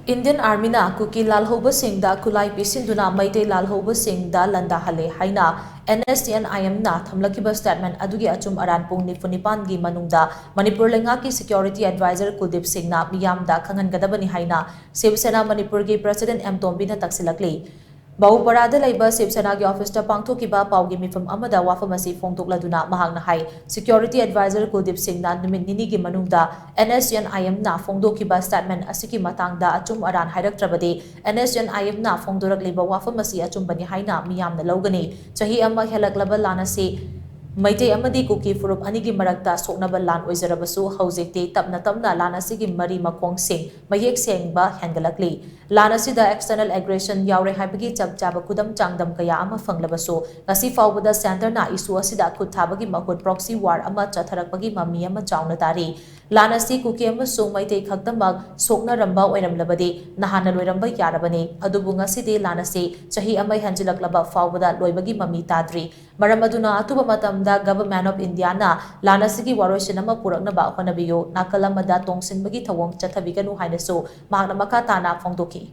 Indian Army na kuki lalhoba singda kulai pisinduna maite lalhoba singda landa hale haina NSTNIM na thamlakiba statement adugi achum aran pung nifunipan gi manungda Manipur lenga ki security advisor Kuldip Singh na miyamda khangan gadabani haina Shiv Sena Manipur gi President M Tombi na taksilakli Bahuparada laiba Shiv Sena gi office ta pangthokiba paugi mifam amada wafamasi fongtokladuna mahangna hai security advisor Kuldip Singh na numit nini gi manungda NSTNIM na fongdokiba statement asiki matangda achum aran hairaktrabadi NSTNIM na fongdorakliba wafamasi achumbani haina miyamna lawgani chahi ama helaklaba lanasi Maite amadi kuki furup anigi marakta soknaba lan oizarabasu haujekte tapna tapna lan asigi mari makong sing mayek sengba hengalakli lan asida external aggression yaure haibagi chapchaba kudam changdam kaya ama fanglabasu ngasi faubada center na isu asida khut thabagi mahut proxy war ama chatharakpagi mami ama chauna tari lan asi kuki ama so maite khakdamak sokna ramba oiramlabadi nahana loiramba yarabani adubu ngaside lan asi chahi ama hanjilaklaba faubada loibagi mami tadri maramaduna atuba matam da Government of India na lanasigi waroisin ama puraknaba honabiyo nakalamada tongsinbagi thawong chathabiganu hainasu mahakna makata na fongdoki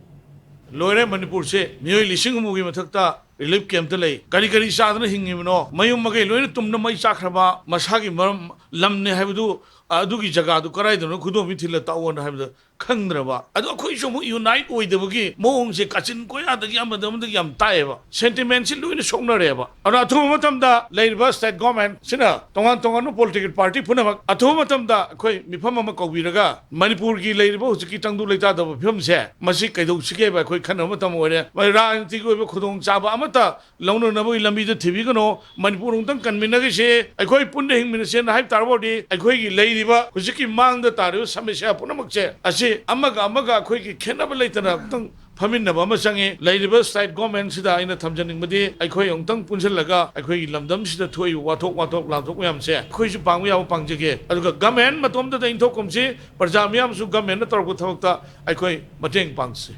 Loire Manipur se miyoi lising umugi mathakta relief camp ta lei kari sadana hingimno mayum magai loine tumna mai chakraba masagi maram lamne haibdu adugi jaga du karai dono khudomi thila tawon haibdu khangdraba adu khoi somu unite oidabagi moong se kachin koya dagi amadam dagi yam taeba sentiment si loine soknareba ana thu matamda leiba state government sina tongan no political party punamak athu matamda khoi mifam ama kawbiraga Manipur gi leiba hujiki tangdu leita da phim se masi kaidau sike ba khoi khanna matam ore rajniti ko khudong chaba amata launu nabu lambi da thibi gano Manipur ungtang kanminagi se akhoi punne hingmin se na haib tarbodi akhoi gi leiba hujiki mang da taru samesya punamak se ase amaga akhoi gi khenaba leitana tang faminaba ama change leiba state government sida aina thamjaningbadi akhoi ungtang punjalaga akhoi gi lamdam sida thoi wathok lamthok yam se akhoi su pangmu yaw pangjege aduga government matom da inthok komsi parja miyam su government na torku thawakta akhoi mateng pangse